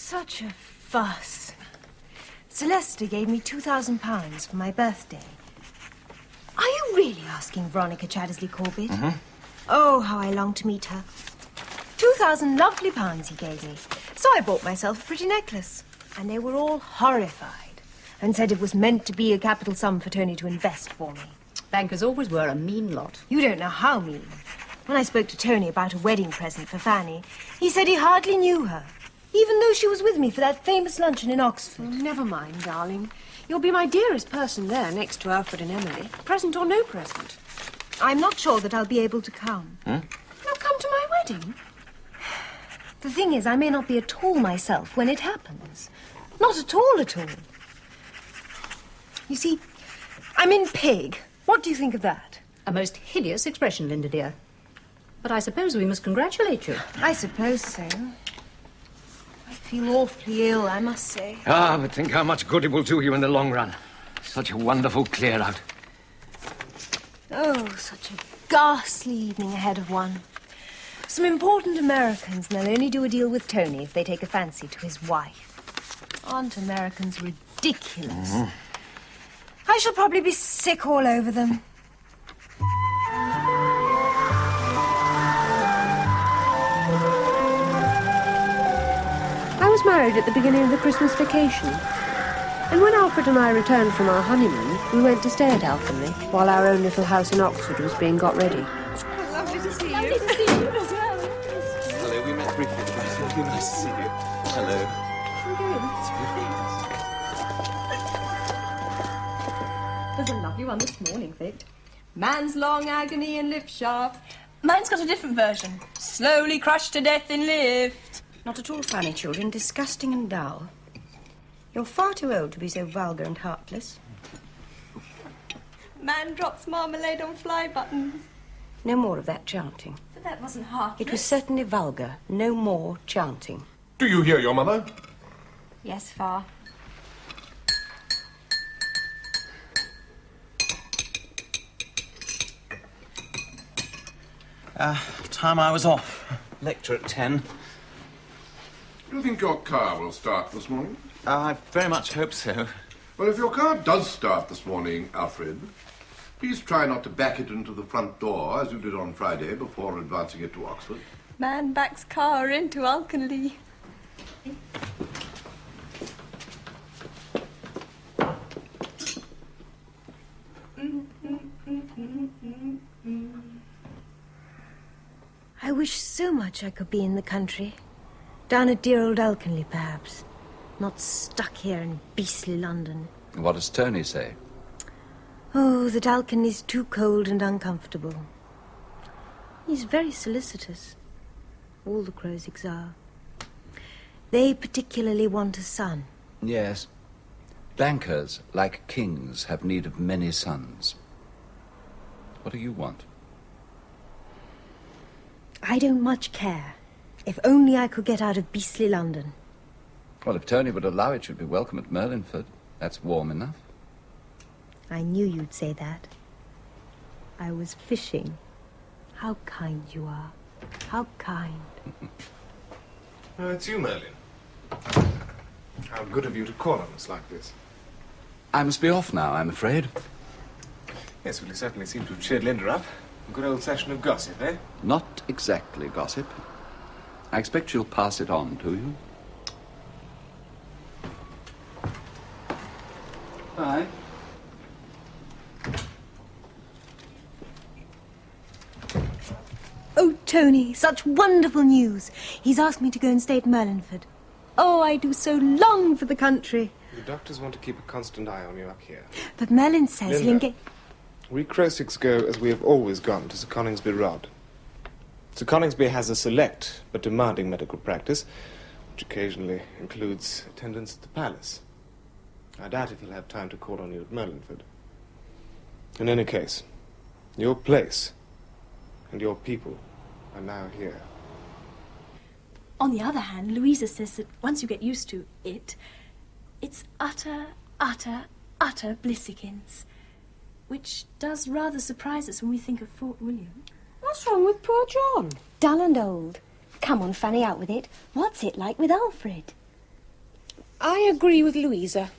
such a fuss. Celeste gave me £2,000 for my birthday. Are you really asking Veronica Chattersley Corbett? Mm-hmm. Oh, how I long to meet her. 2,000 lovely pounds he gave me. So I bought myself a pretty necklace. And they were all horrified and said it was meant to be a capital sum for Tony to invest for me. Bankers always were a mean lot. You don't know how mean. When I spoke to Tony about a wedding present for Fanny, he said he hardly knew her, even though she was with me for that famous luncheon in Oxford. Oh, never mind, darling. You'll be my dearest person there, next to Alfred and Emily, present or no present. I'm not sure that I'll be able to come. You'll come to my wedding? The thing is, I may not be at all myself when it happens. Not at all, at all. You see, I'm in Pig. What do you think of that? A most hideous expression, Linda dear. But I suppose we must congratulate you. I suppose so. I feel awfully ill, I must say. Ah, but think how much good it will do you in the long run. Such a wonderful clear-out. Oh, such a ghastly evening ahead of one. Some important Americans, and they'll only do a deal with Tony if they take a fancy to his wife. Aren't Americans ridiculous? I shall probably be sick all over them. I was married at the beginning of the Christmas vacation. And when Alfred and I returned from our honeymoon, we went to stay at Alconley while our own little house in Oxford was being got ready. Lovely to see you. Lovely to see you as well. Hello, we met briefly. It's really nice to see you. Hello. There's a lovely one this morning, Vic. Man's long agony in lift shaft. Mine's got a different version. Slowly crushed to death in lift. Not at all funny, children. Disgusting and dull. You're far too old to be so vulgar and heartless. Man drops marmalade on fly buttons. No more of that chanting. But that wasn't heartless. It was certainly vulgar. No more chanting. Do you hear your mother? Yes, Far. Time I was off. Lecture at 10. Do you think your car will start this morning? I very much hope so. Well, if your car does start this morning, Alfred, please try not to back it into the front door, as you did on Friday, before advancing it to Oxford. Man backs car into Alconley. I wish so much I could be in the country. Down at dear old Alconley, perhaps. Not stuck here in beastly London. What does Tony say? Oh, that Alconley's too cold and uncomfortable. He's very solicitous. All the Crozicks are. They particularly want a son. Yes. Bankers, like kings, have need of many sons. What do you want? I don't much care. If only I could get out of beastly London. Well, if Tony would allow it, you'd be welcome at Merlinford. That's warm enough. I knew you'd say that. I was fishing. How kind you are. How kind. Oh, it's you, Merlin. How good of you to call on us like this. I must be off now, I'm afraid. Yes, well, you certainly seem to have cheered Linda up. A good old session of gossip, eh? Not exactly gossip. I expect she'll pass it on to you. Bye. Oh, Tony, such wonderful news. He's asked me to go and stay at Merlinford. Oh, I do so long for the country. The doctors want to keep a constant eye on you up here. But Merlin says he'll Linda, engage... we Crosicks go as we have always gone to Sir Coningsby Rod. Sir Coningsby has a select but demanding medical practice, which occasionally includes attendance at the palace. I doubt if he'll have time to call on you at Merlinford. In any case, your place and your people are now here. On the other hand, Louisa says that once you get used to it, it's utter, utter, utter blissikins. Which does rather surprise us when we think of Fort William. What's wrong with poor John? Dull and old. Come on, Fanny, out with it. What's it like with Alfred? I agree with Louisa.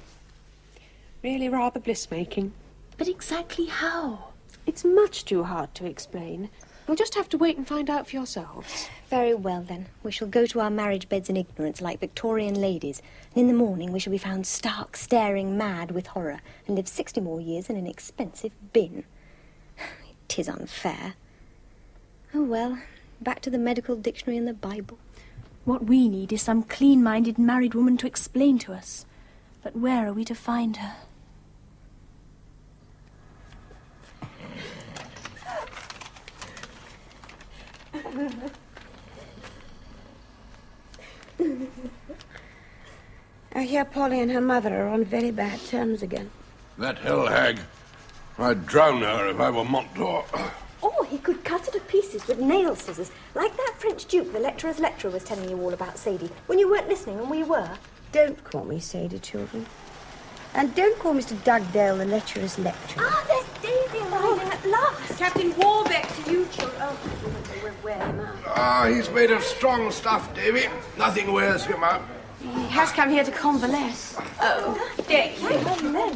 Really rather bliss-making. But exactly how? It's much too hard to explain. You'll just have to wait and find out for yourselves. Very well, then. We shall go to our marriage beds in ignorance like Victorian ladies, and in the morning we shall be found stark, staring mad with horror, and live 60 more years in an expensive bin. 'Tis unfair. Oh, well, back to the medical dictionary and the Bible. What we need is some clean-minded married woman to explain to us. But where are we to find her? I hear Polly and her mother are on very bad terms again. That hell hag. I'd drown her if I were Montdoor. Or he could cut it to pieces with nail scissors, like that French duke the lecturer's lecturer was telling you all about, Sadie, when you weren't listening and we were. Don't call me Sadie, children. And don't call Mr. Dugdale the lecturer's lecturer. Ah, there's Davy arriving at last. Captain Warbeck to you, children. Oh, we'll wear him out. Ah, he's made of strong stuff, Davy. Nothing wears him out. He has come here to convalesce. Oh, Davy.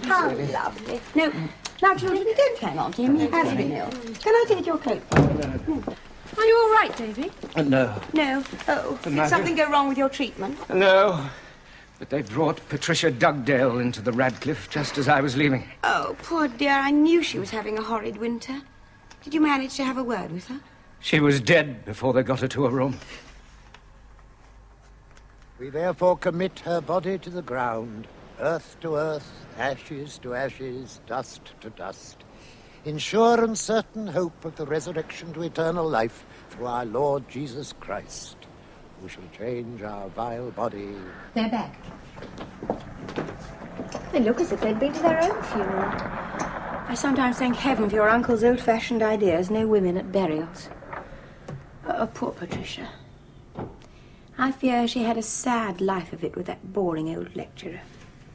How lovely. No, now, children, don't hang on to him. He has been ill. Can I take your coat? Are you all right, Davy? No. No. Oh, did something go wrong with your treatment? No. But they brought Patricia Dugdale into the Radcliffe just as I was leaving. Oh, poor dear. I knew she was having a horrid winter. Did you manage to have a word with her? She was dead before they got her to her room. We therefore commit her body to the ground, earth to earth, ashes to ashes, dust to dust, in sure and certain hope of the resurrection to eternal life through our Lord Jesus Christ, who shall change our vile body. They're back. They look as if they'd been to their own funeral. I sometimes thank heaven for your uncle's old-fashioned ideas. No women at burials. Oh, poor Patricia. I fear she had a sad life of it with that boring old lecturer.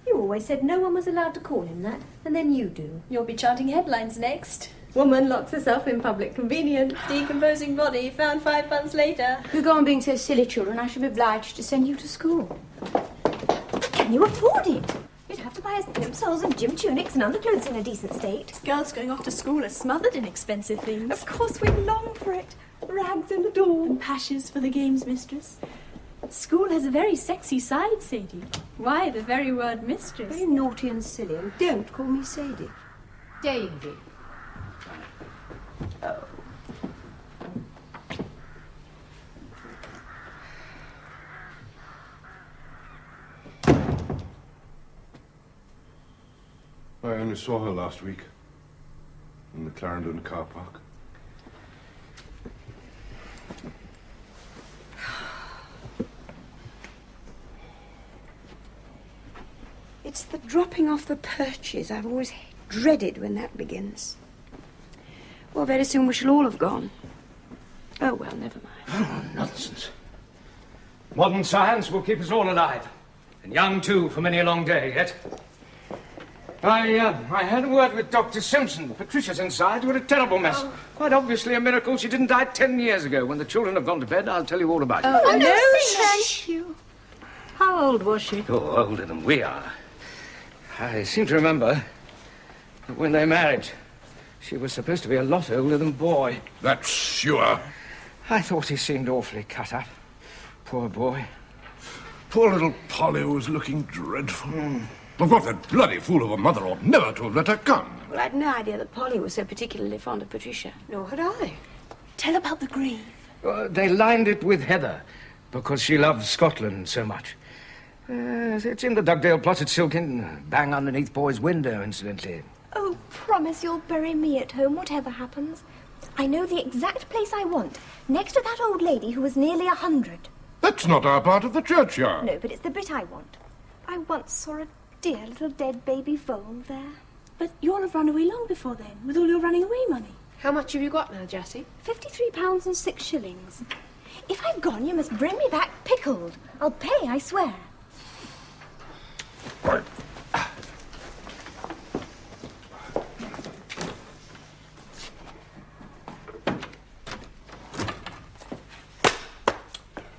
You always said no one was allowed to call him that, and then you do. You'll be chanting headlines next. Woman locks herself in public convenience. Decomposing body found 5 months later. If you go on being so silly, children, I shall be obliged to send you to school. Can you afford it? You'd have to buy us plimsolls and gym tunics and underclothes in a decent state. Girls going off to school are smothered in expensive things. Of course we long for it. Rags and adorn. And pashes for the games mistress. School has a very sexy side, Sadie. Why the very word mistress? Very naughty and silly, and don't call me Sadie. Davy. Oh. I only saw her last week. In the Clarendon car park. It's the dropping off the perches I've always dreaded when that begins. Well, very soon we shall all have gone. Oh, well, never mind. Oh, nonsense. Modern science will keep us all alive. And young, too, for many a long day yet. I had a word with Dr. Simpson. Patricia's inside with a terrible mess. Oh. Quite obviously a miracle she didn't die 10 years ago. When the children have gone to bed, I'll tell you all about it. Oh, no, thank you. How old was she? Oh, older than we are. I seem to remember that when they married, she was supposed to be a lot older than Boy. That's sure. I thought he seemed awfully cut up. Poor boy. Poor little Polly was looking dreadful. Of course, that bloody fool of a mother ought never to have let her come. Well, I'd no idea that Polly was so particularly fond of Patricia. Nor had I. Tell about the grave. They lined it with heather because she loved Scotland so much. It's in the Dugdale plotted silken, bang underneath Boy's window, incidentally. Oh, promise you'll bury me at home, whatever happens. I know the exact place I want, next to that old lady who was nearly 100. That's not our part of the churchyard. No, but it's the bit I want. I once saw a dear little dead baby foal there. But you'll have run away long before then, with all your running away money. How much have you got now, Jessie? £53 and 6 shillings. If I've gone, you must bring me back pickled. I'll pay, I swear. Right.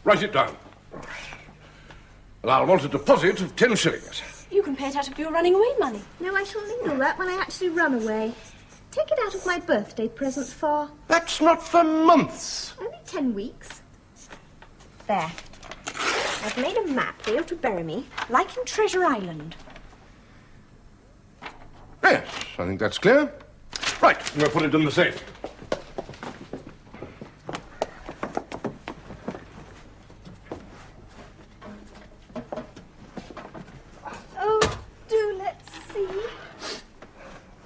Write it down. Well, I'll want a deposit of 10 shillings. You can pay it out of your running away money. No, I shall need all that when I actually run away. Take it out of my birthday present, Far. That's not for months. Only 10 weeks. There. I've made a map. They ought to bury me, like in Treasure Island. Yes, I think that's clear. Right, I'm going to put it in the safe. Oh, do let's see.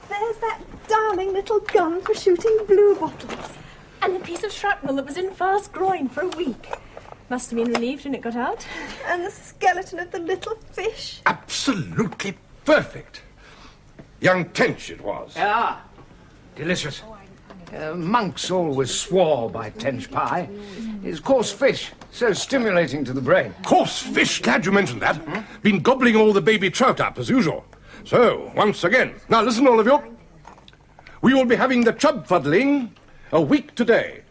There's that darling little gun for shooting blue bottles. And a piece of shrapnel that was in Far's groin for a week. Must have been relieved when it got out. And the skeleton of the little fish. Absolutely perfect. Young Tench it was. Ah, delicious. Monks always swore by Tench pie. It's coarse fish, so stimulating to the brain. Coarse fish, glad you mentioned that. Been gobbling all the baby trout up, as usual. So, once again, now listen, all of you. We will be having the chub fuddling a week today.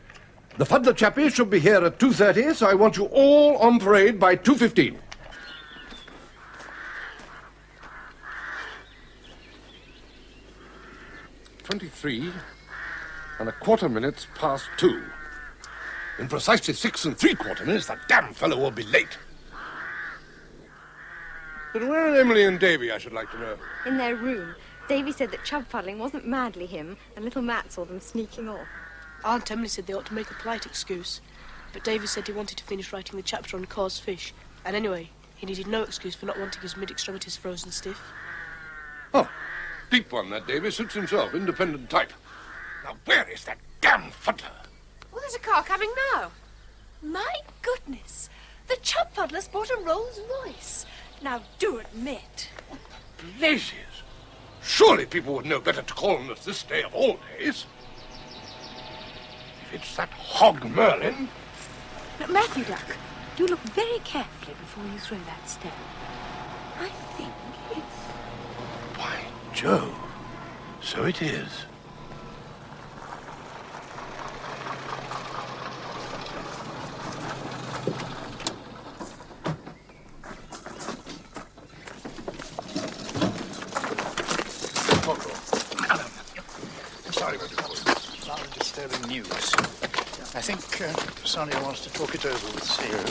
The fuddler chappie should be here at 2:30, so I want you all on parade by 2:15. "23 and a quarter minutes past 2. In precisely 6 3/4 minutes, that damn fellow will be late. But where are Emily and Davy, I should like to know? In their room. Davy said that chub fuddling wasn't madly him, and little Matt saw them sneaking off. Aunt Emily said they ought to make a polite excuse, but Davy said he wanted to finish writing the chapter on Carr's fish, and anyway, he needed no excuse for not wanting his mid-extremities frozen stiff. Oh, deep one, that Davy. Suits himself, independent type. Now, where is that damn fuddler? Well, there's a car coming now. My goodness. The chub fuddler's bought a Rolls Royce. Now, do admit. Blazes. Surely people would know better to call on us this day of all days. If it's that hog Merlin... But Matthew Duck, do look very carefully before you throw that stone. I think it's... By Jove, so it is. I'm sorry, rather disturbing news. I think Sonia wants to talk it over with Steve.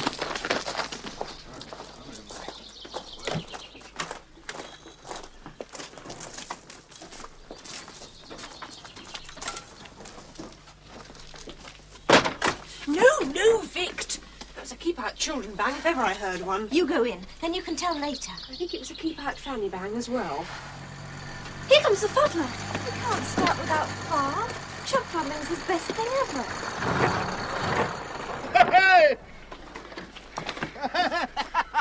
No, Vict! That was a keep-out children bang, if ever I heard one. You go in, then you can tell later. I think it was a keep-out family bang as well. Here comes the fuddler. We can't start without Far. Chub fuddling's his best thing ever. Hey!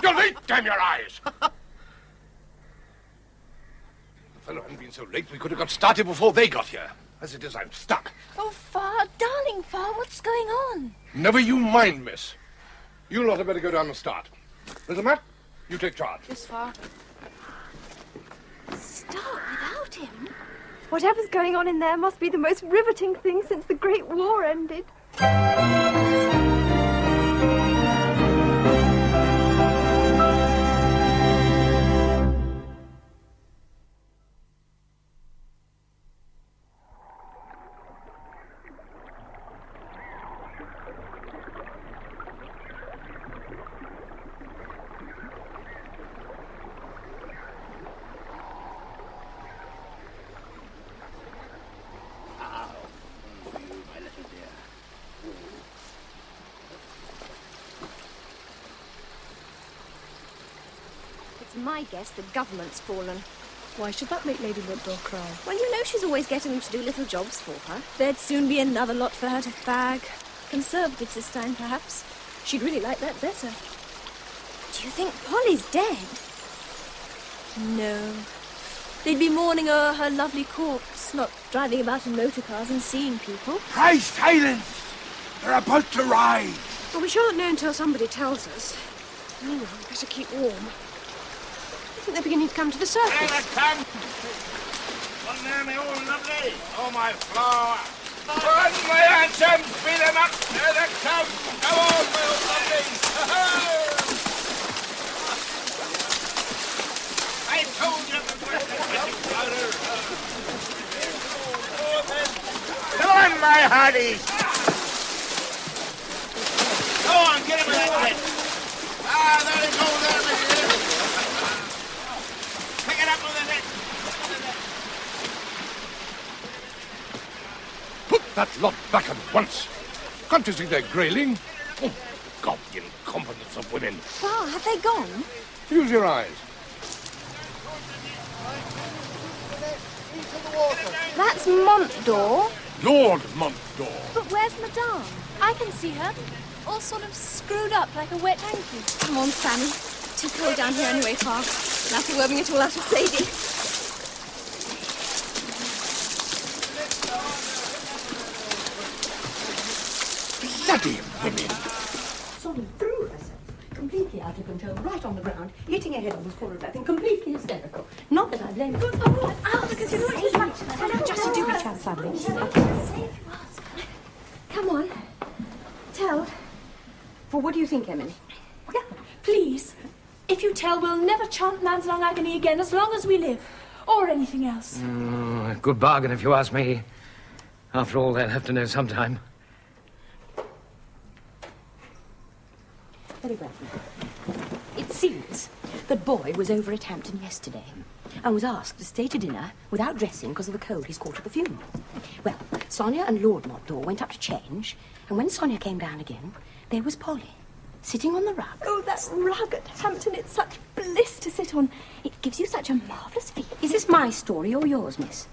You're late, damn your eyes! The fellow hadn't been so late we could have got started before they got here. As it is, I'm stuck. Oh, Far, darling Far, what's going on? Never you mind, miss. You lot had better go down and start. Little Matt, you take charge. Yes, Far. Start without him? Whatever's going on in there must be the most riveting thing since the Great War ended. My guess, the government's fallen. Why should that make Lady Woodville cry? Well, you know she's always getting them to do little jobs for her. There'd soon be another lot for her to fag. Conservatives this time, perhaps. She'd really like that better. Do you think Polly's dead? No. They'd be mourning o'er her lovely corpse, not driving about in motor cars and seeing people. Pray silence! They're about to ride. Well, we shan't know until somebody tells us. Meanwhile, we better keep warm. I think they're beginning to come to the surface. Here they come! One there, me all lovely. Oh, my flower. Run, my handsome, speed them up. There they come. Come on, my all lovely. Come on, my hearties. Go on, get him with that net. Ah, there he goes, there, Mr. Pick it up with the net. Put that lot back at once. Can't you see they're grailing? Oh, God, the incompetence of women. Pa, have they gone? Use your eyes. That's Montdor. Lord Montdor. But where's Madame? I can see her. All sort of screwed up like a wet hanky. Come on, Fanny. Too cold down here anyway, Pa. Nothing worming it all out of Sadie. Bloody women. Sonia threw herself, completely out of control, right on the ground, hitting her head on the corner of that thing, completely hysterical. Not that I blame her. Because you know what it was. Just do it, Chad, sadly. Come on. Tell. Well, what do you think, Emily? Yeah, please. If you tell, we'll never chant Man's Long Agony again as long as we live. Or anything else. A good bargain, if you ask me. After all, they'll have to know sometime. Very well. It seems that Boy was over at Hampton yesterday and was asked to stay to dinner without dressing because of the cold he's caught at the funeral. Well, Sonia and Lord Montdor went up to change, and when Sonia came down again, there was Polly, sitting on the rug. Oh, that rug at Hampton, it's such bliss to sit on. It gives you such a marvellous feeling. Is this my story or yours, miss?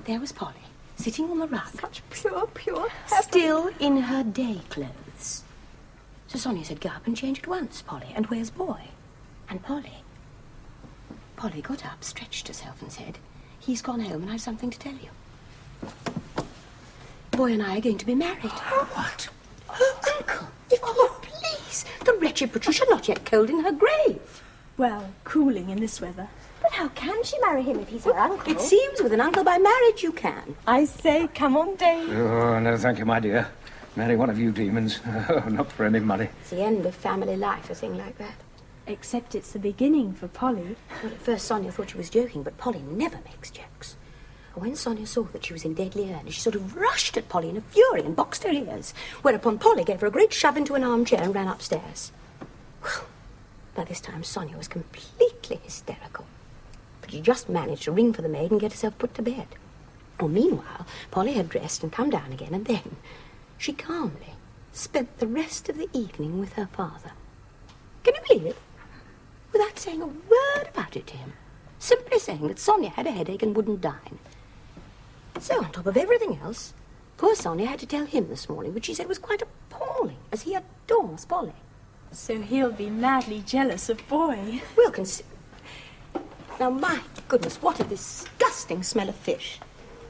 There was Polly, sitting on the rug. Such pure heaven. Still in her day clothes. So Sonia said, go up and change at once, Polly. And where's Boy? And Polly got up, stretched herself and said, he's gone home and I've something to tell you. Boy and I are going to be married. What? Oh, Uncle, if you please. The wretched Patricia not yet cold in her grave. Well, cooling in this weather. But how can she marry him if he's her uncle? It seems with an uncle by marriage you can. I say, come on, Dave. Oh, no, thank you, my dear. Marry one of you demons. Oh, not for any money. It's the end of family life, a thing like that. Except it's the beginning for Polly. Well, at first Sonia thought she was joking, but Polly never makes jokes. And when Sonia saw that she was in deadly earnest, she sort of rushed at Polly in a fury and boxed her ears, whereupon Polly gave her a great shove into an armchair and ran upstairs. Well, by this time Sonia was completely hysterical. But she just managed to ring for the maid and get herself put to bed. Well, meanwhile, Polly had dressed and come down again, and then she calmly spent the rest of the evening with her father. Can you believe it? Without saying a word about it to him. Simply saying that Sonia had a headache and wouldn't dine. So, on top of everything else, poor Sonia had to tell him this morning, which she said was quite appalling, as he adores Polly. So he'll be madly jealous of Boy. Well, now, my goodness, what a disgusting smell of fish.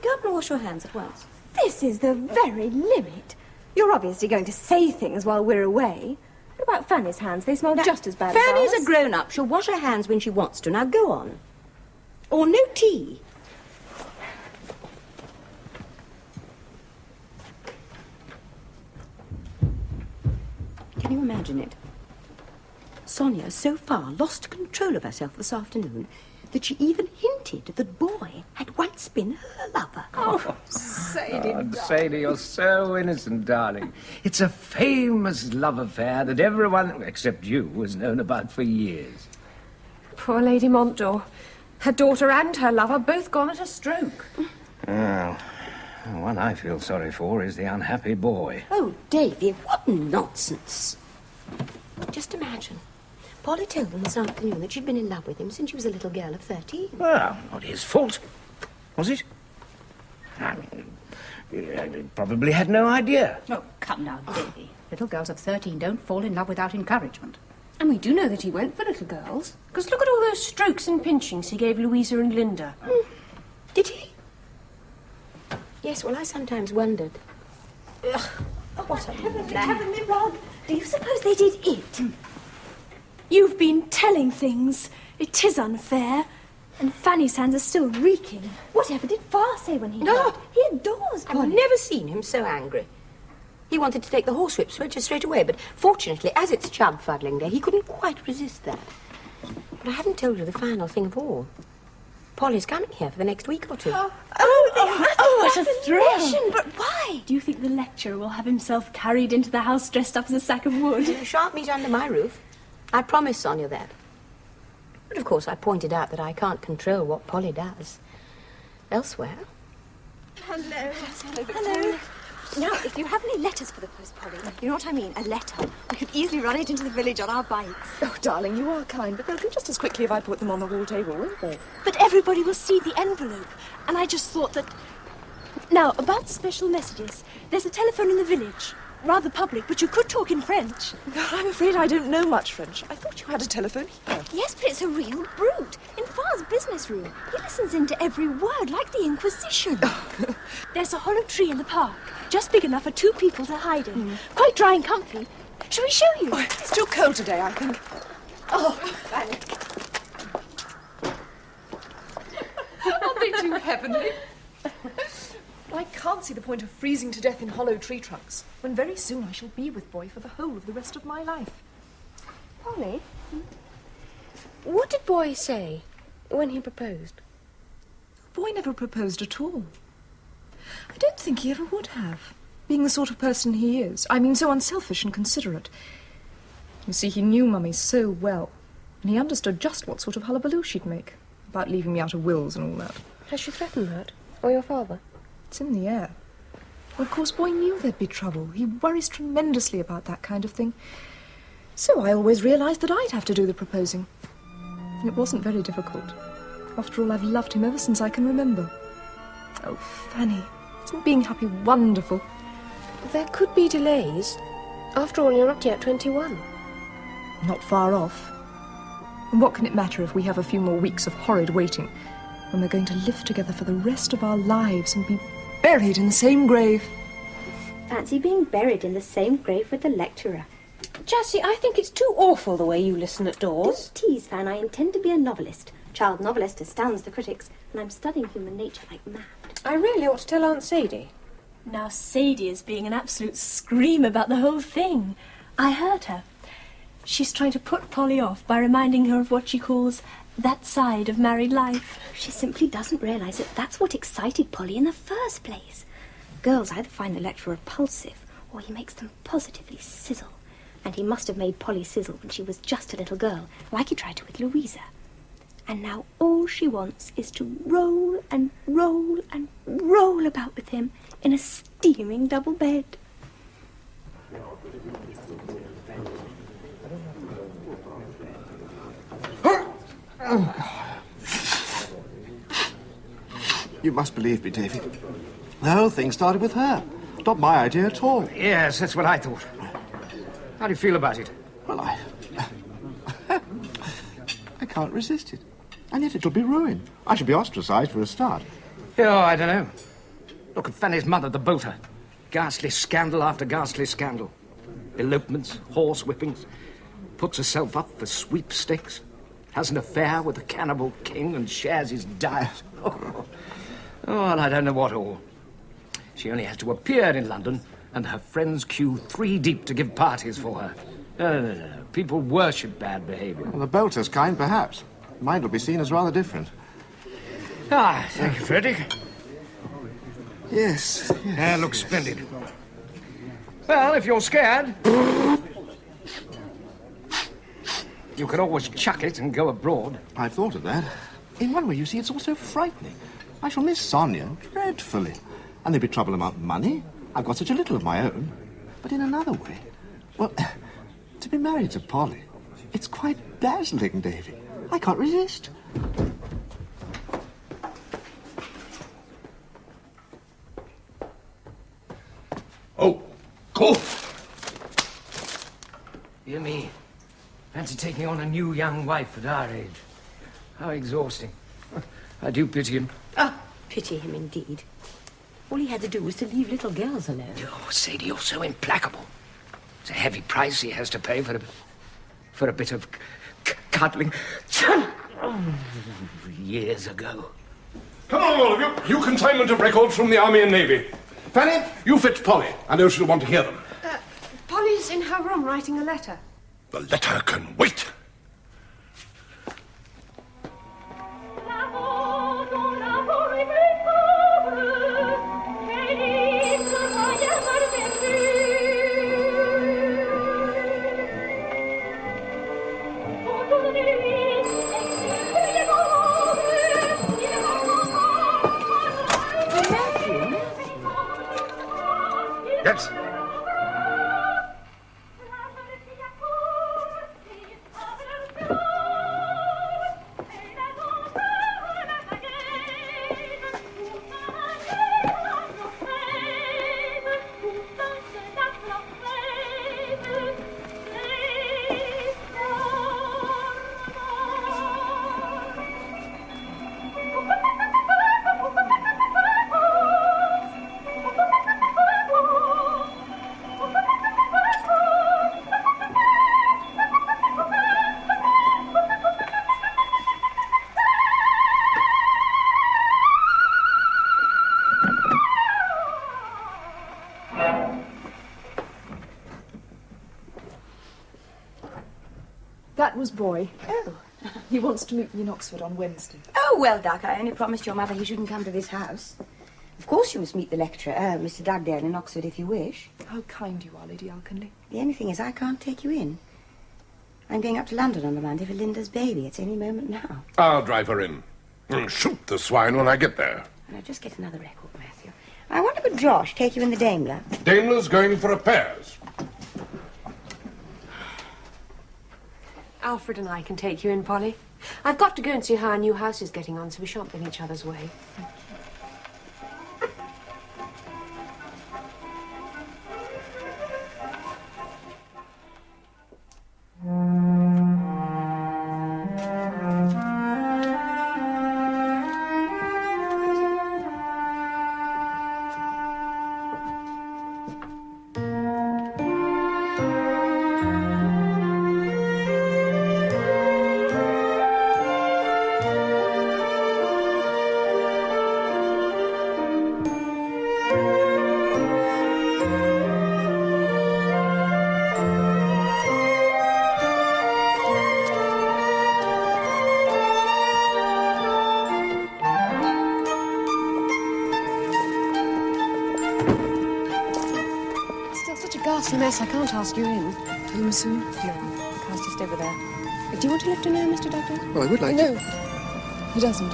Go up and wash your hands at once. This is the very limit. You're obviously going to say things while we're away. What about Fanny's hands? They smell just as bad as ours. Fanny's a grown-up. She'll wash her hands when she wants to. Now, go on. Or no tea. Can you imagine it? Sonia so far lost control of herself this afternoon that she even hinted that Boy had once been her lover. Oh, Sadie, Sadie, you're so innocent, darling. It's a famous love affair that everyone, except you, has known about for years. Poor Lady Montdor. Her daughter and her lover both gone at a stroke. Well, the one I feel sorry for is the unhappy Boy. Oh, Davy, what nonsense. Just imagine. Polly told them this afternoon that she'd been in love with him since she was a little girl of 13. Well, not his fault, was it? I mean, he probably had no idea. Oh, come now, Davy. Little girls of 13 don't fall in love without encouragement. And we do know that he went for little girls. Because look at all those strokes and pinchings he gave Louisa and Linda. Did he? Yes, well, I sometimes wondered. Ugh, what a Heavenly Rod, do you suppose they did it? You've been telling things. It is unfair. And Fanny's hands are still reeking. Whatever did Far say when he No. died? He adores Polly. I've never seen him so angry. He wanted to take the horsewhip straight away, but fortunately, as it's chub fuddling day, he couldn't quite resist that. But I haven't told you the final thing of all. Polly's coming here for the next week or two. What a thrill! But why? Do you think the lecturer will have himself carried into the house dressed up as a sack of wood? You shan't meet under my roof. I promised Sonia that. But of course I pointed out that I can't control what Polly does. Elsewhere. Hello. Hello. Now, if you have any letters for the post, Polly, you know what I mean, a letter, we could easily run it into the village on our bikes. Oh, darling, you are kind, but they'll go just as quickly if I put them on the hall table, won't they? But everybody will see the envelope, and I just thought that... Now, about special messages, there's a telephone in the village. Rather public, but you could talk in French. I'm afraid I don't know much French. I thought you had a telephone here. Yes, but it's a real brute. In Far's business room. He listens into every word, like the Inquisition. There's a hollow tree in the park, just big enough for 2 people to hide in. Quite dry and comfy. Shall we show you? Oh, it's too cold today, I think. Oh, Fanny. Aren't they too heavenly? I can't see the point of freezing to death in hollow tree trunks, when very soon I shall be with Boy for the whole of the rest of my life. Polly, what did Boy say when he proposed? Boy never proposed at all. I don't think he ever would have, being the sort of person he is. I mean, so unselfish and considerate. You see, he knew Mummy so well, and he understood just what sort of hullabaloo she'd make about leaving me out of wills and all that. Has she threatened that? Or your father? It's in the air. Well, of course, Boy knew there'd be trouble. He worries tremendously about that kind of thing. So I always realised that I'd have to do the proposing. It wasn't very difficult. After all, I've loved him ever since I can remember. Oh, Fanny, isn't being happy wonderful? There could be delays. After all, you're not yet 21. Not far off. And what can it matter if we have a few more weeks of horrid waiting, when we're going to live together for the rest of our lives and be buried in the same grave? Fancy being buried in the same grave with the lecturer. Jessie, I think it's too awful the way you listen at doors. Don't tease, Fan. I intend to be a novelist. Child novelist astounds the critics, and I'm studying human nature like mad. I really ought to tell Aunt Sadie. Now, Sadie is being an absolute scream about the whole thing. I heard her. She's trying to put Polly off by reminding her of what she calls that side of married life. She simply doesn't realise that that's what excited Polly in the first place. Girls either find the lecturer repulsive, or he makes them positively sizzle. And he must have made Polly sizzle when she was just a little girl, like he tried to with Louisa. And now all she wants is to roll and roll and roll about with him in a steaming double bed. You must believe me, David. The whole thing started with her. Not my idea at all. Yes, that's what I thought. How do you feel about it? Well, I can't resist it. And yet it'll be ruin. I shall be ostracised for a start. Oh, I don't know. Look at Fanny's mother, the boater. Ghastly scandal after ghastly scandal. Elopements, horse whippings. Puts herself up for sweepstakes. Has an affair with the cannibal king and shares his diet. Oh, well, I don't know what all. She only has to appear in London, and her friends queue 3 deep to give parties for her. No. People worship bad behaviour. Well, the boater's kind, perhaps. Mine will be seen as rather different. Ah, thank you, Frederick. Yes. Looks splendid. Well, if you're scared, you can always chuck it and go abroad. I've thought of that. In one way, you see, it's also frightening. I shall miss Sonia dreadfully. And there'll be trouble about money. I've got such a little of my own. But in another way, well, to be married to Polly, it's quite dazzling, Davy. I can't resist. Oh, cool. Dear me. Fancy taking on a new young wife at our age. How exhausting. I do pity him. Ah, pity him indeed. All he had to do was to leave little girls alone. Oh, Sadie, you're so implacable. It's a heavy price he has to pay for a bit of cuddling. Years ago. Come on, all of you. You consignment of records from the Army and Navy. Fanny, you fetch Polly. I know she'll want to hear them. Polly's in her room writing a letter. The letter can wait. Yes. That was Boy. Oh. He wants to meet me in Oxford on Wednesday. Oh, well, Doc, I only promised your mother he shouldn't come to this house. Of course you must meet the lecturer, Mr. Dugdale, in Oxford if you wish. How kind you are, Lady Alconley. The only thing is I can't take you in. I'm going up to London on the Monday for Linda's baby. It's any moment now. I'll drive her in. And shoot the swine when I get there. Now, just get another record, Matthew. I wonder could Josh take you in the Daimler? Daimler's going for repairs. Alfred and I can take you in, Polly. I've got to go and see how our new house is getting on, so we shan't be in each other's way. Mess, I can't ask you in. Tell him soon? No, the car's just over there. Do you want to lift her now, Mr. Dugdale? Well, I would like to. No, he doesn't.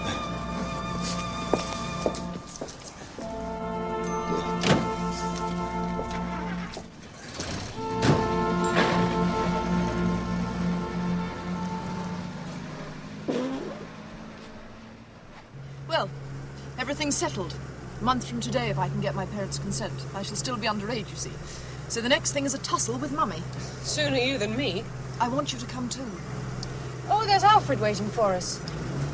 Well, everything's settled. A month from today, if I can get my parents' consent. I shall still be underage, you see. So the next thing is a tussle with Mummy. Sooner you than me. I want you to come too. Oh, there's Alfred waiting for us.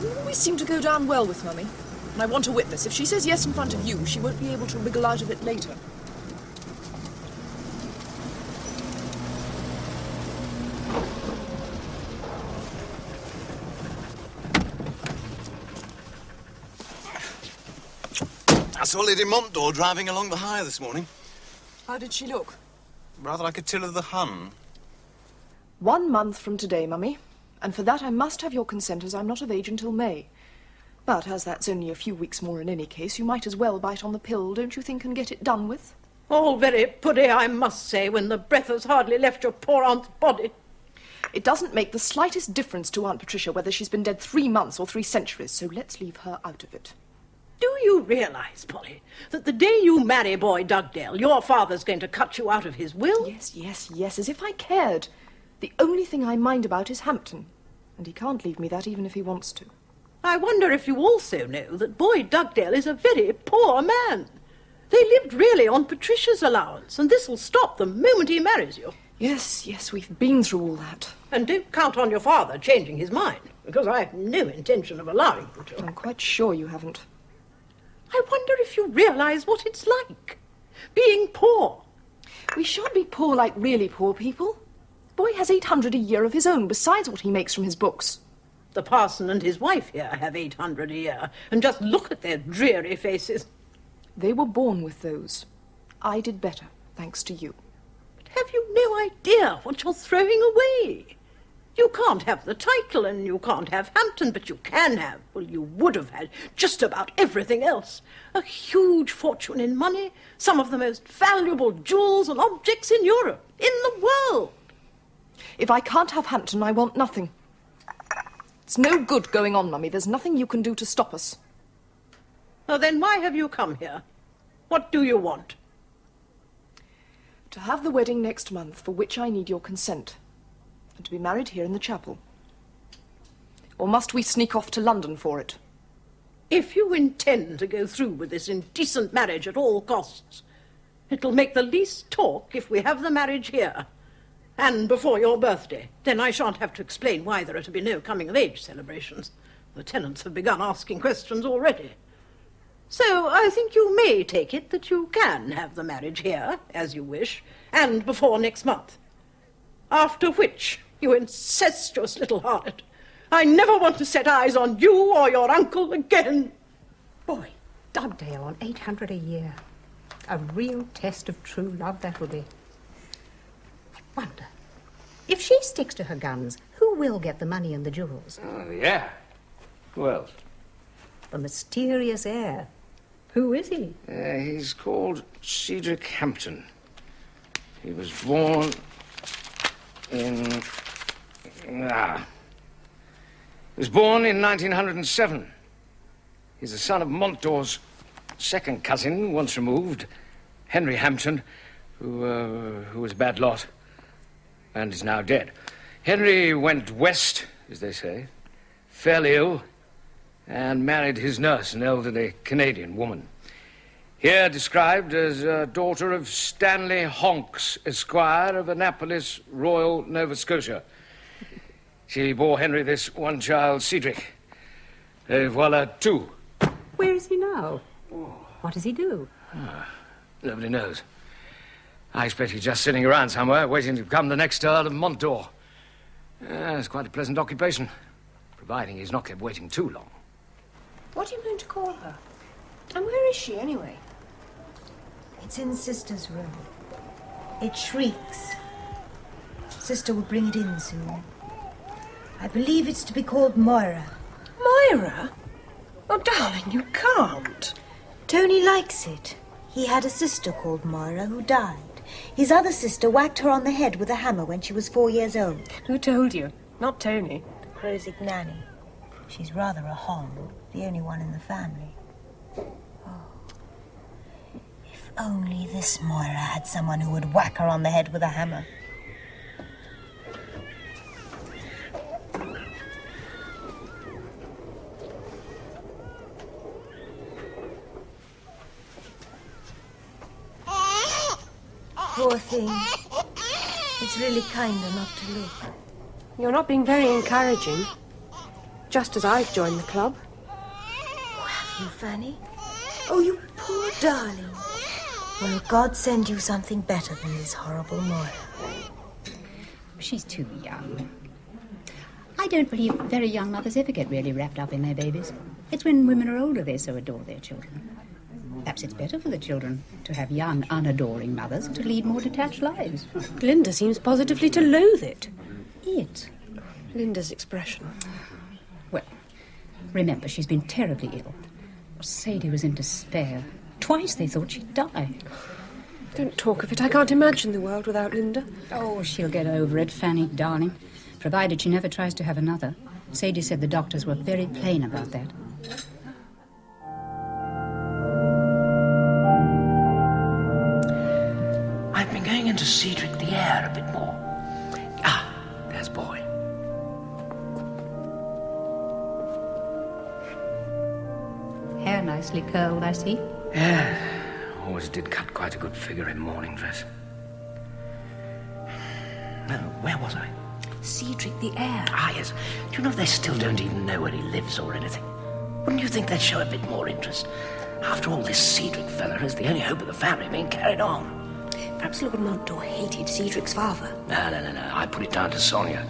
You always seem to go down well with Mummy. And I want a witness. If she says yes in front of you, she won't be able to wriggle out of it later. I saw Lady Montdore driving along the High this morning. How did she look? Rather like Attila the Hun. 1 month from today, Mummy. And for that I must have your consent, as I'm not of age until May. But as that's only a few weeks more in any case, you might as well bite on the pill, don't you think, and get it done with? All very pretty, I must say, when the breath has hardly left your poor aunt's body. It doesn't make the slightest difference to Aunt Patricia whether she's been dead 3 months or 3 centuries, so let's leave her out of it. Do you realise, Polly, that the day you marry Boy Dugdale, your father's going to cut you out of his will? Yes, as if I cared. The only thing I mind about is Hampton, and he can't leave me that even if he wants to. I wonder if you also know that Boy Dugdale is a very poor man. They lived really on Patricia's allowance, and this'll stop the moment he marries you. Yes, we've been through all that. And don't count on your father changing his mind, because I have no intention of allowing him to. I'm quite sure you haven't. I wonder if you realise what it's like, being poor. We shan't be poor like really poor people. Boy has 800 a year of his own, besides what he makes from his books. The parson and his wife here have 800 a year, and just look at their dreary faces. They were born with those. I did better, thanks to you. But have you no idea what you're throwing away? You can't have the title and you can't have Hampton, but you can have, well, you would have had just about everything else. A huge fortune in money, some of the most valuable jewels and objects in Europe, in the world. If I can't have Hampton, I want nothing. It's no good going on, Mummy. There's nothing you can do to stop us. Well, then why have you come here? What do you want? To have the wedding next month, for which I need your consent. And to be married here in the chapel. Or must we sneak off to London for it? If you intend to go through with this indecent marriage at all costs, it'll make the least talk if we have the marriage here. And before your birthday. Then I shan't have to explain why there are to be no coming-of-age celebrations. The tenants have begun asking questions already. So I think you may take it that you can have the marriage here, as you wish, and before next month. After which, you incestuous little harlot, I never want to set eyes on you or your uncle again. Boy, Dugdale on 800 a year. A real test of true love, that will be. Wonder, if she sticks to her guns, who will get the money and the jewels? Oh, yeah. Who else? The mysterious heir. Who is he? He's called Cedric Hampton. He was born in... He was born in 1907. He's the son of Montdour's second cousin, once removed, Henry Hampton, who was a bad lot and is now dead. Henry went west, as they say, fell ill, and married his nurse, an elderly Canadian woman. Here described as a daughter of Stanley Honks, Esquire of Annapolis, Royal Nova Scotia. She bore Henry this one child, Cedric. Voila, two. Where is he now? What does he do? Nobody knows. I expect he's just sitting around somewhere, waiting to become the next Earl of Montdor. It's quite a pleasant occupation, providing he's not kept waiting too long. What are you going to call her? And where is she, anyway? It's in Sister's room. It shrieks. Sister will bring it in soon. I believe it's to be called Moira. Moira? Oh, darling, you can't. Tony likes it. He had a sister called Moira who died. His other sister whacked her on the head with a hammer when she was 4 years old. Who told you? Not Tony. The Crozig nanny. She's rather a hom, the only one in the family. Oh. If only this Moira had someone who would whack her on the head with a hammer. Poor thing. It's really kinder not to look. You're not being very encouraging. Just as I've joined the club. Oh, have you, Fanny? Oh, you poor darling. Well, God send you something better than this horrible Moira. She's too young. I don't believe very young mothers ever get really wrapped up in their babies. It's when women are older they so adore their children. Perhaps it's better for the children to have young, unadoring mothers and to lead more detached lives. Linda seems positively to loathe it. It? Linda's expression. Well, remember, she's been terribly ill. Sadie was in despair. Twice they thought she'd die. Don't talk of it. I can't imagine the world without Linda. Oh, she'll get over it, Fanny, darling. Provided she never tries to have another. Sadie said the doctors were very plain about that. I've been going into Cedric the heir a bit more. Ah, there's Boy. Hair nicely curled, I see. Yeah, always did cut quite a good figure in morning dress. No, where was I? Cedric the heir. Ah, yes. Do you know they still don't even know where he lives or anything? Wouldn't you think they'd show a bit more interest? After all, this Cedric fella is the only hope of the family being carried on. Perhaps Lord Montdor hated Cedric's father. No. I put it down to Sonia.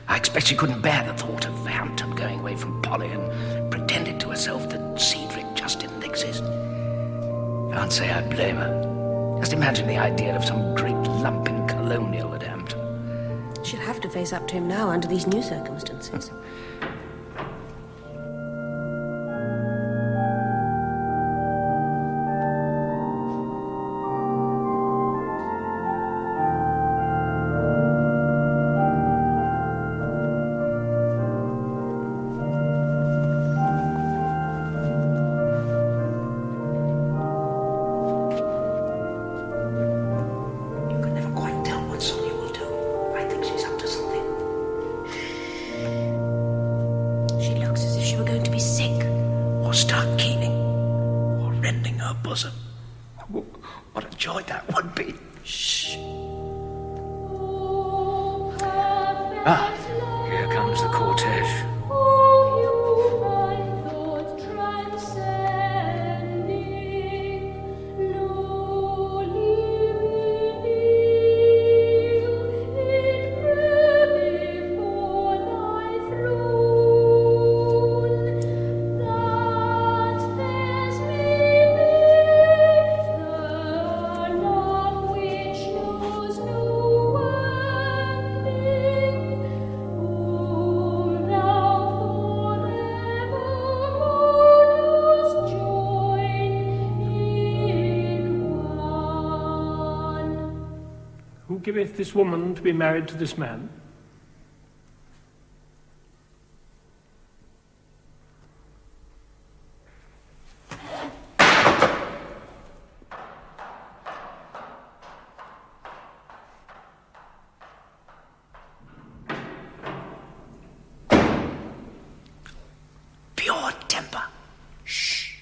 I expect she couldn't bear the thought of Hampton going away from Polly and pretended to herself that Cedric just didn't exist. Can't say I blame her. Just imagine the idea of some great lump in colonial at Hampton. She'll have to face up to him now under these new circumstances. bosom. What a joy that would be. Shh. Ah, here comes the cortege. Who giveth this woman to be married to this man? Pure temper. Shh.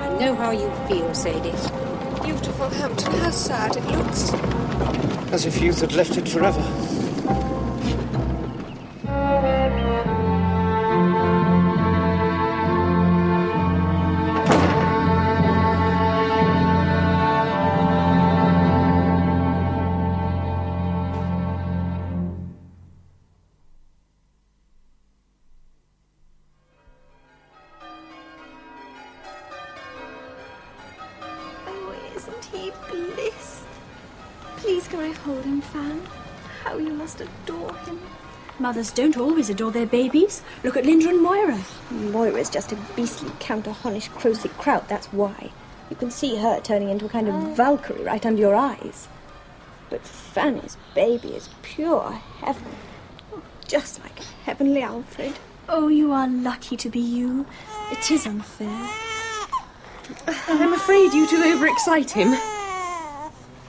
I know how you feel, Sadie. Beautiful Hampton, how sad it looks. As if youth had left it forever. Oh, isn't he bliss? Please can I hold him, Fan? How you must adore him. Mothers don't always adore their babies. Look at Linda and Moira. Moira's just a beastly counter-Honish crowsic kraut, that's why. You can see her turning into a kind of Valkyrie right under your eyes. But Fanny's baby is pure heaven. Just like heavenly Alfred. Oh, you are lucky to be you. It is unfair. I'm afraid you two overexcite him.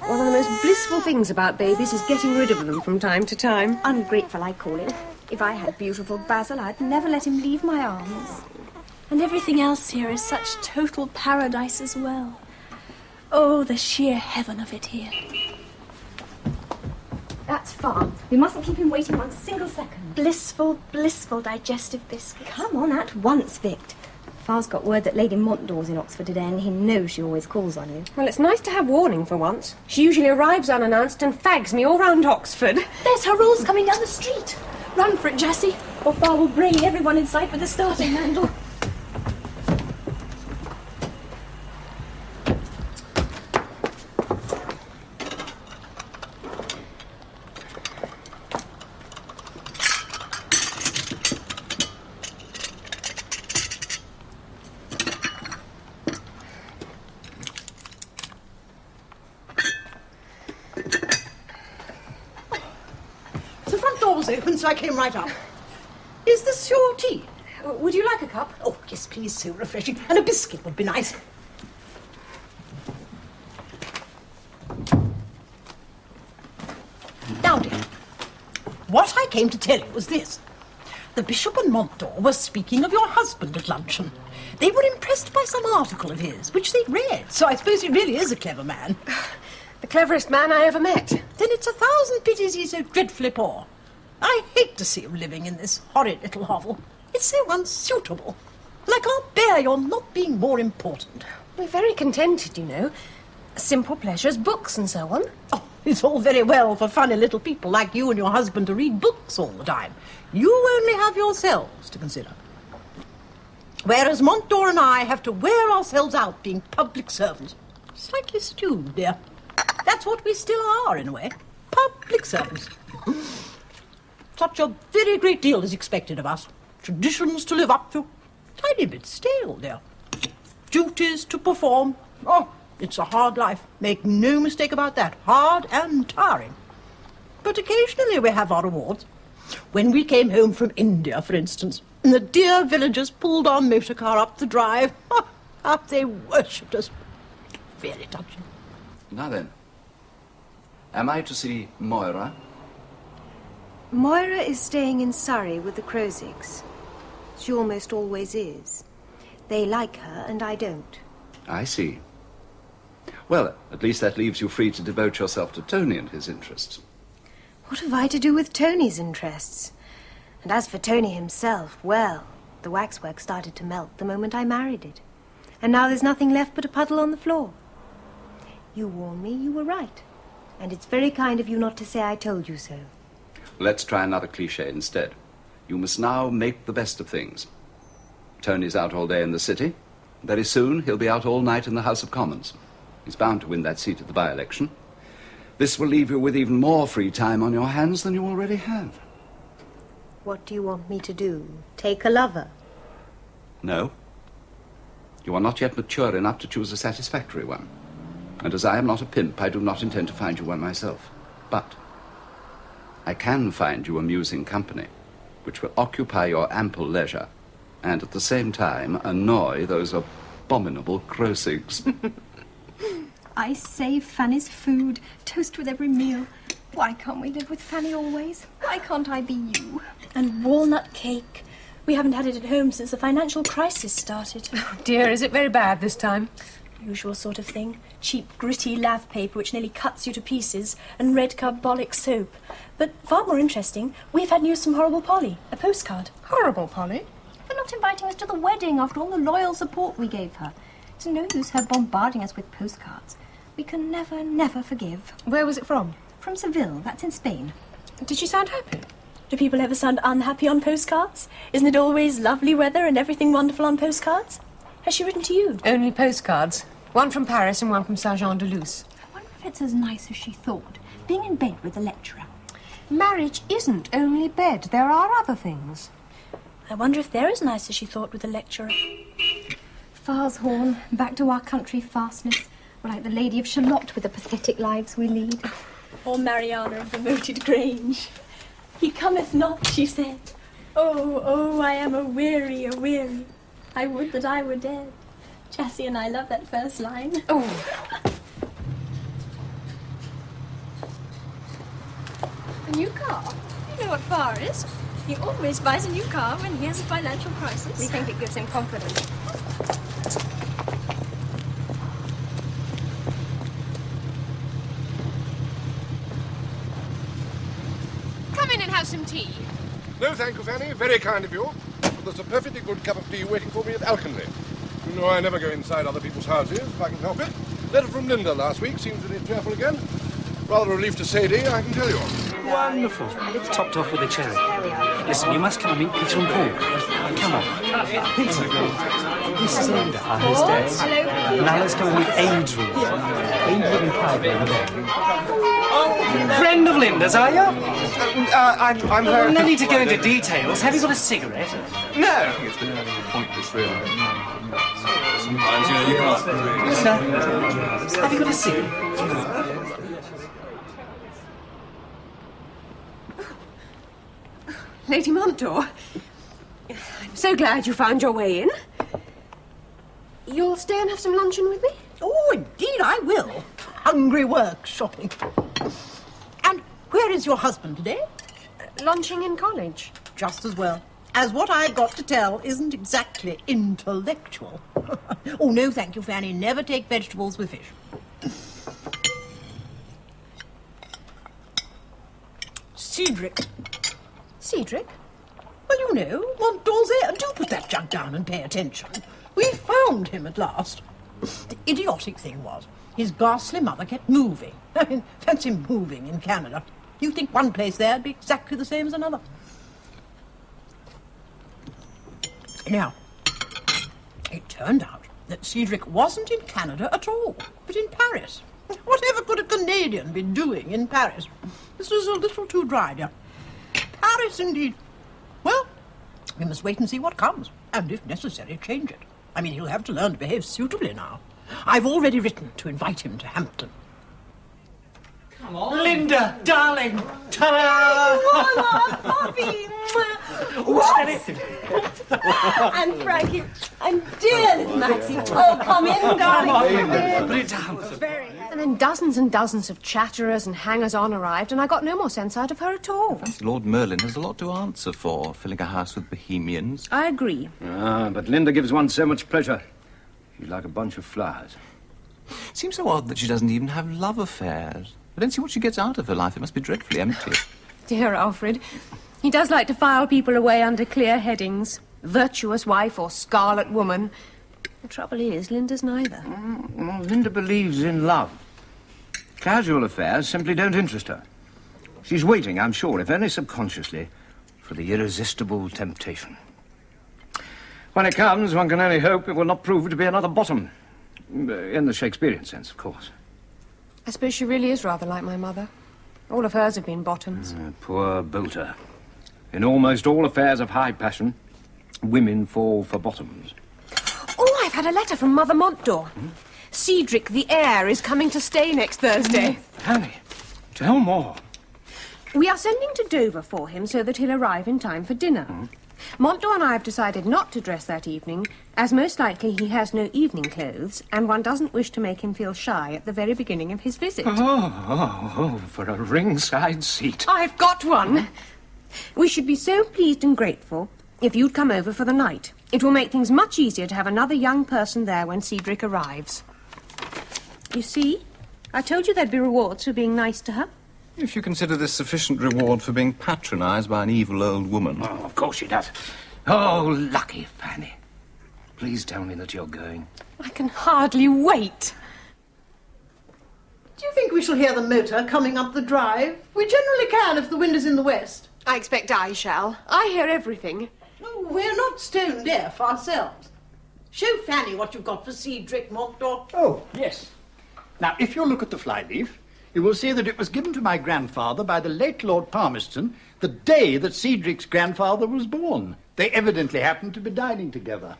One of the most blissful things about babies is getting rid of them from time to time. Ungrateful, I call him. If I had beautiful Basil, I'd never let him leave my arms. And everything else here is such total paradise as well. Oh, the sheer heaven of it here. That's far. We mustn't keep him waiting one single second. Blissful, blissful digestive biscuit. Come on at once, Vic. Far's got word that Lady Montdore's in Oxford today, and he knows she always calls on you. Well, it's nice to have warning for once. She usually arrives unannounced and fags me all round Oxford. There's her rolls coming down the street. Run for it, Jessie, or Far will brain everyone in sight with a starting handle. The front door was open, so I came right up. Is this your tea? Would you like a cup? Oh, yes, please, so refreshing. And a biscuit would be nice. Now, dear, what I came to tell you was this. The Bishop and Montdore were speaking of your husband at luncheon. They were impressed by some article of his, which they'd read, so I suppose he really is a clever man. The cleverest man I ever met. Then it's 1,000 pities he's so dreadfully poor. I hate to see him living in this horrid little hovel. It's so unsuitable. And I can't bear your not being more important. We're very contented, you know. Simple pleasures, books and so on. Oh, it's all very well for funny little people like you and your husband to read books all the time. You only have yourselves to consider. Whereas Montdore and I have to wear ourselves out being public servants. Slightly stewed, dear. That's what we still are, in a way. Public servants. Such a very great deal is expected of us. Traditions to live up to. tiny bit stale, dear. Duties to perform. Oh, it's a hard life. Make no mistake about that. Hard and tiring. But occasionally we have our rewards. When we came home from India, for instance, and the dear villagers pulled our motor car up the drive, how they worshipped us. Very touching. Now then, am I to see Moira? Moira is staying in Surrey with the Crosigs. She almost always is. They like her, and I don't. I see. Well, at least that leaves you free to devote yourself to Tony and his interests. What have I to do with Tony's interests? And as for Tony himself, well, the waxwork started to melt the moment I married it. And now there's nothing left but a puddle on the floor. You warned me, you were right. And it's very kind of you not to say I told you so. Let's try another cliché instead. You must now make the best of things. Tony's out all day in the city. Very soon he'll be out all night in the House of Commons. He's bound to win that seat at the by-election. This will leave you with even more free time on your hands than you already have. What do you want me to do? Take a lover? No. You are not yet mature enough to choose a satisfactory one. And as I am not a pimp, I do not intend to find you one myself. But I can find you amusing company, which will occupy your ample leisure, and at the same time annoy those abominable Crosigs. I save Fanny's food, toast with every meal. Why can't we live with Fanny always? Why can't I be you? And walnut cake. We haven't had it at home since the financial crisis started. Oh dear, is it very bad this time? Usual sort of thing. Cheap, gritty lav paper which nearly cuts you to pieces, and red carbolic soap. But far more interesting, we've had news from Horrible Polly. A postcard. Horrible Polly? For not inviting us to the wedding after all the loyal support we gave her. It's no use her bombarding us with postcards. We can never, never forgive. Where was it from? From Seville, that's in Spain. Did she sound happy? Do people ever sound unhappy on postcards? Isn't it always lovely weather and everything wonderful on postcards? Has she written to you? Only postcards. One from Paris and one from Saint-Jean-de-Luz. I wonder if it's as nice as she thought, being in bed with the lecturer. Marriage isn't only bed. There are other things. I wonder if they're as nice as she thought with the lecturer. Farshorn, back to our country fastness. We're like the Lady of Shalott with the pathetic lives we lead. Or Mariana of the Moated Grange. He cometh not, she said. Oh, oh, I am a-weary. I would that I were dead. Jessie and I love that first line. Oh. A new car? You know what Far is. He always buys a new car when he has a financial crisis. We think it gives him confidence. Come in and have some tea. No, thank you, Fanny. Very kind of you. But there's a perfectly good cup of tea waiting for me at Alconley. You know I never go inside other people's houses, if I can help it. Letter from Linda last week. Seems very cheerful again. Rather a relief to Sadie, I can tell you. Wonderful. Topped off with a cherry. Listen, you must come and meet Peter and Paul. Come on. Peter, this is Linda, our hostess. Now let's go and meet Adrian. Adrian and Clive over there. Friend of Linda's, are you? I'm her... No need to go into details. Have you got a cigarette? No. It's been pointless, really. Sometimes, you know, you can't... Sir, have you got a cigarette? Lady Montauk, I'm so glad you found your way in. You'll stay and have some luncheon with me? Oh, indeed I will. Hungry work, shopping. And where is your husband today? Lunching in college. Just as well, as what I've got to tell isn't exactly intellectual. Oh, no, thank you, Fanny. Never take vegetables with fish. Cedric. Cedric? Well, you know, Montdorset. Do put that jug down and pay attention. We found him at last. The idiotic thing was, his ghastly mother kept moving. I mean, fancy moving in Canada. You'd think one place there'd be exactly the same as another. Now, it turned out that Cedric wasn't in Canada at all, but in Paris. Whatever could a Canadian be doing in Paris? This was a little too dry, dear. Paris, indeed. Well, We must wait and see what comes, and if necessary, change it. I mean, he'll have to learn to behave suitably now. I've already written to invite him to Hampton. Come on. Linda, darling. Ta-da! Bobby! And Frankie, and dear little Maxie. Oh, come in, darling. Put it down. And then dozens and dozens of chatterers and hangers-on arrived, and I got no more sense out of her at all. Lord Merlin has a lot to answer for, filling a house with bohemians. I agree. Ah, but Linda gives one so much pleasure. She's like a bunch of flowers. Seems so odd that she doesn't even have love affairs. I don't see what she gets out of her life. It must be dreadfully empty. Dear Alfred. He does like to file people away under clear headings. Virtuous wife or scarlet woman. The trouble is, Linda's neither. Well, Linda believes in love. Casual affairs simply don't interest her. She's waiting, I'm sure, if only subconsciously, for the irresistible temptation. When it comes, one can only hope it will not prove to be another bottom. In the Shakespearean sense, of course. I suppose she really is rather like my mother. All of hers have been bottoms. Poor Bolter. In almost all affairs of high passion, women fall for bottoms. Oh, I've had a letter from Mother Montdor. Cedric the heir is coming to stay next Thursday. Annie, tell more. We are sending to Dover for him so that he'll arrive in time for dinner. Montdor and I have decided not to dress that evening, as most likely he has no evening clothes, and one doesn't wish to make him feel shy at the very beginning of his visit. Oh, for a ringside seat. I've got one. We should be so pleased and grateful if you'd come over for the night. It will make things much easier to have another young person there when Cedric arrives. You see? I told you there'd be rewards for being nice to her. If you consider this sufficient reward for being patronised by an evil old woman. Oh, of course she does. Oh, lucky Fanny. Please tell me that you're going. I can hardly wait. Do you think we shall hear the motor coming up the drive? We generally can if the wind is in the west. I expect I shall. I hear everything. Oh, we're not stone deaf ourselves. Show Fanny what you've got for Cedric Montdor. Oh, yes. Now, if you'll look at the flyleaf, you will see that it was given to my grandfather by the late Lord Palmerston the day that Cedric's grandfather was born. They evidently happened to be dining together.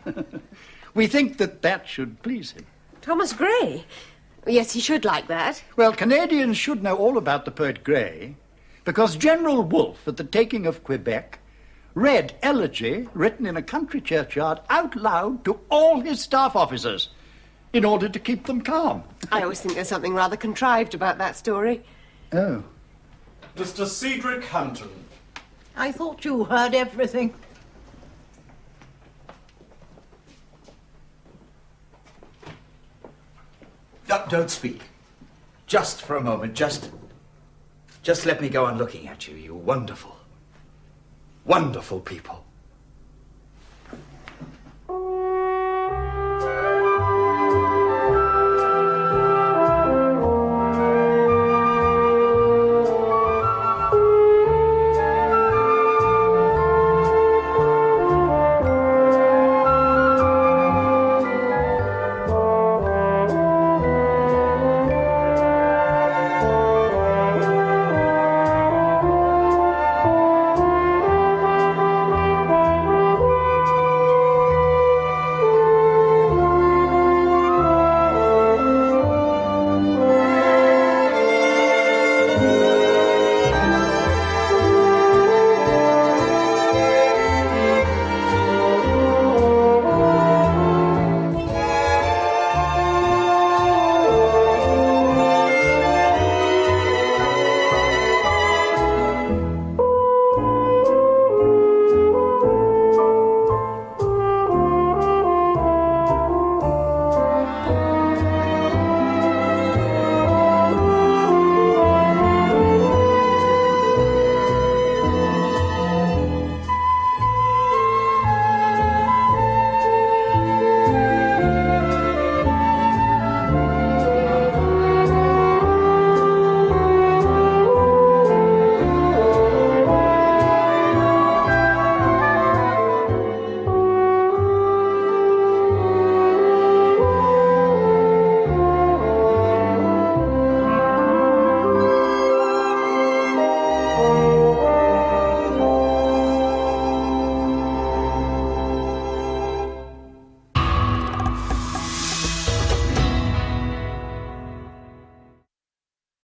We think that that should please him. Thomas Gray? Yes, he should like that. Well, Canadians should know all about the poet Gray, because General Wolfe, at the taking of Quebec, read elegy written in a country churchyard out loud to all his staff officers in order to keep them calm. I always think there's something rather contrived about that story. Oh. Mr. Cedric Hampton. I thought you heard everything. Don't speak. Just for a moment, just let me go on looking at you, you wonderful, wonderful people.